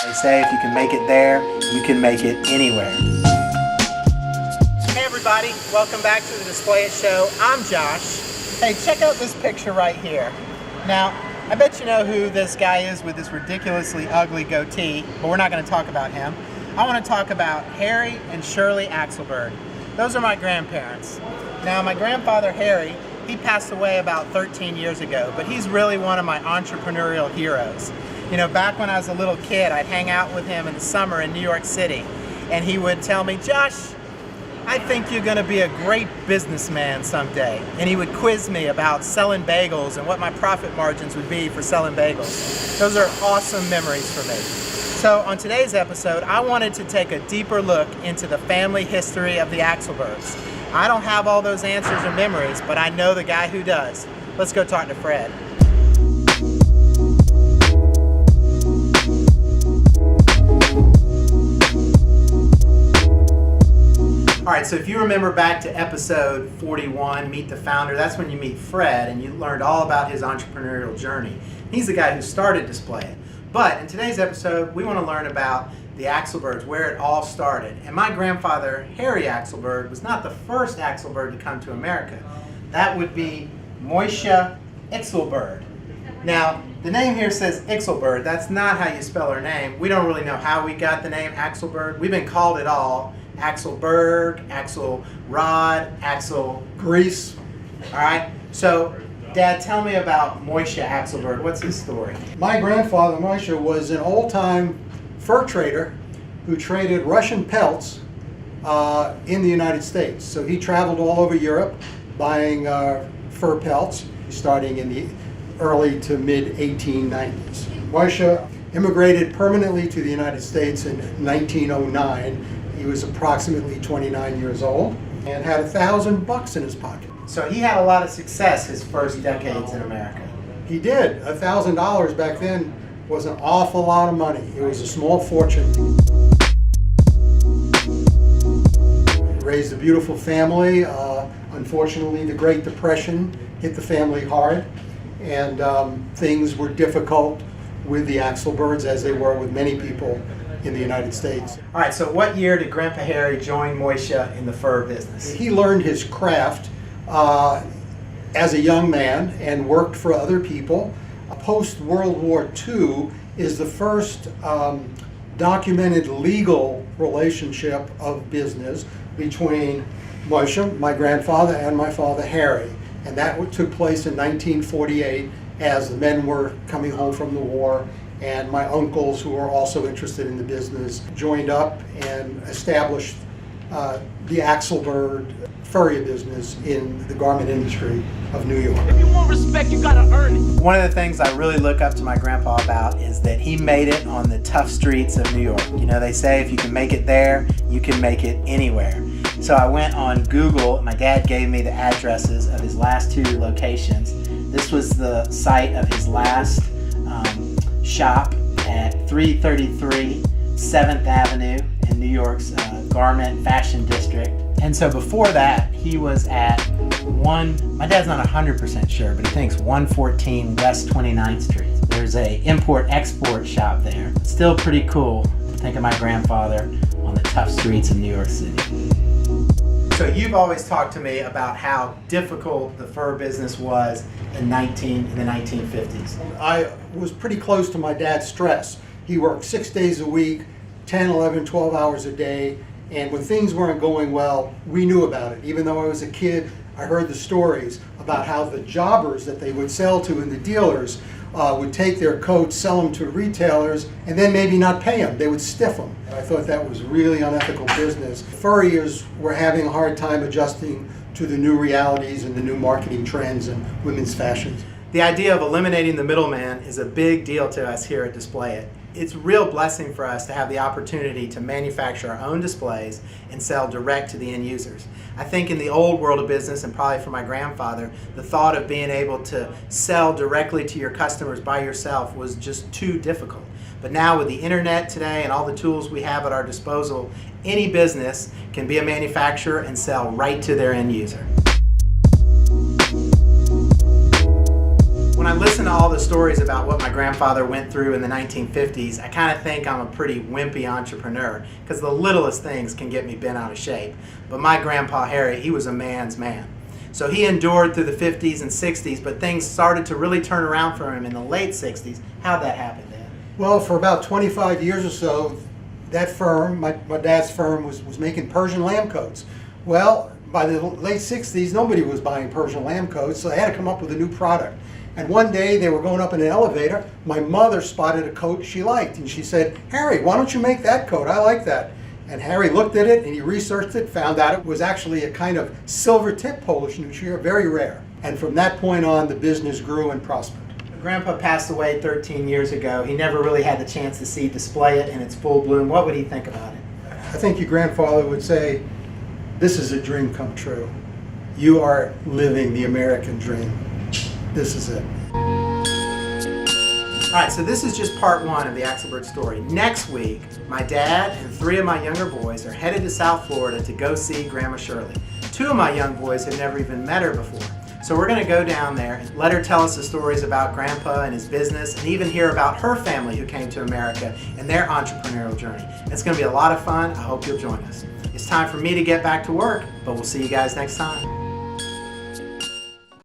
They say if you can make it there, you can make it anywhere. Hey everybody, welcome back to the Displayit show. I'm Josh. Hey, check out this picture right here. Now, I bet you know who this guy is with this ridiculously ugly goatee, but we're not going to talk about him. I want to talk about Harry and Shirley Axelberd. Those are my grandparents. Now, my grandfather Harry, he passed away about 13 years ago, but he's really one of my entrepreneurial heroes. You know, back when I was a little kid, I'd hang out with him in the summer in New York City, and he would tell me, "Josh, I think you're going to be a great businessman someday." And he would quiz me about selling bagels and what my profit margins would be for selling bagels. Those are awesome memories for me. So on today's episode, I wanted to take a deeper look into the family history of the Axelberds. I don't have all those answers or memories, but I know the guy who does. Let's go talk to Fred. All right, so if you remember back to episode 41, Meet the Founder, that's when you meet Fred and you learned all about his entrepreneurial journey. He's the guy who started Displayit. But in today's episode, we want to learn about the Axelberds, where it all started. And my grandfather, Harry Axelberd, was not the first Axelberd to come to America. That would be Moisha Axelberd. Now, the name here says Axelberd. That's not how you spell her name. We don't really know how we got the name Axelberd. We've been called it all. Axelberg, Axelrod, Axel Grease. All right, so Dad, tell me about Moisha Axelberg. What's his story? My grandfather, Moisha, was an old-time fur trader who traded Russian pelts in the United States. So he traveled all over Europe buying fur pelts, starting in the early to mid-1890s. Moisha immigrated permanently to the United States in 1909. He was approximately 29 years old and had $1,000 in his pocket. So he had a lot of success his first decades in America. He did. $1,000 back then was an awful lot of money. It was a small fortune. Raised a beautiful family. Unfortunately, the Great Depression hit the family hard, and things were difficult with the Axelberds, as they were with many people in the United States. All right, so what year did Grandpa Harry join Moisha in the fur business? He learned his craft as a young man and worked for other people. Post-World War II is the first documented legal relationship of business between Moisha, my grandfather, and my father Harry. And that took place in 1948 as the men were coming home from the war, and my uncles, who were also interested in the business, joined up and established the Axelberd furrier business in the garment industry of New York. If you want respect, you gotta earn it. One of the things I really look up to my grandpa about is that he made it on the tough streets of New York. You know, they say if you can make it there, you can make it anywhere. So I went on Google. My dad gave me the addresses of his last two locations. This was the site of his last shop at 333 7th Avenue in New York's garment fashion district. And so before that, he was at my dad's not 100% sure, but he thinks 114 West 29th Street. There's a import-export shop there. Still pretty cool to think of my grandfather on the tough streets of New York City. So you've always talked to me about how difficult the fur business was in the 1950s. I was pretty close to my dad's stress. He worked 6 days a week, 10, 11, 12 hours a day, and when things weren't going well, we knew about it. Even though I was a kid, I heard the stories about how the jobbers that they would sell to and the dealers would take their coats, sell them to retailers, and then maybe not pay them. They would stiff them. I thought that was really unethical business. Furriers were having a hard time adjusting to the new realities and the new marketing trends and women's fashions. The idea of eliminating the middleman is a big deal to us here at Displayit. It's a real blessing for us to have the opportunity to manufacture our own displays and sell direct to the end users. I think in the old world of business, and probably for my grandfather, the thought of being able to sell directly to your customers by yourself was just too difficult. But now with the internet today and all the tools we have at our disposal, any business can be a manufacturer and sell right to their end user. When I listen to all the stories about what my grandfather went through in the 1950s, I kind of think I'm a pretty wimpy entrepreneur because the littlest things can get me bent out of shape. But my grandpa Harry, he was a man's man. So he endured through the 50s and 60s, but things started to really turn around for him in the late 60s. How'd that happen, Dad? Well, for about 25 years or so, that firm, my dad's firm, was making Persian lamb coats. Well, by the late 60s, nobody was buying Persian lamb coats, so they had to come up with a new product. And one day they were going up in an elevator, my mother spotted a coat she liked, and she said, "Harry, why don't you make that coat? I like that." And Harry looked at it and he researched it, found out it was actually a kind of silver tip Polish newspaper, very rare. And from that point on, the business grew and prospered. Grandpa passed away 13 years ago. He never really had the chance to see Displayit in its full bloom. What would he think about it? I think your grandfather would say, "This is a dream come true. You are living the American dream. This is it." All right, so this is just part one of the Axelberds story. Next week, my dad and 3 of my younger boys are headed to South Florida to go see Grandma Shirley. 2 of my young boys have never even met her before. So we're going to go down there and let her tell us the stories about Grandpa and his business, and even hear about her family who came to America and their entrepreneurial journey. It's going to be a lot of fun. I hope you'll join us. It's time for me to get back to work, but we'll see you guys next time.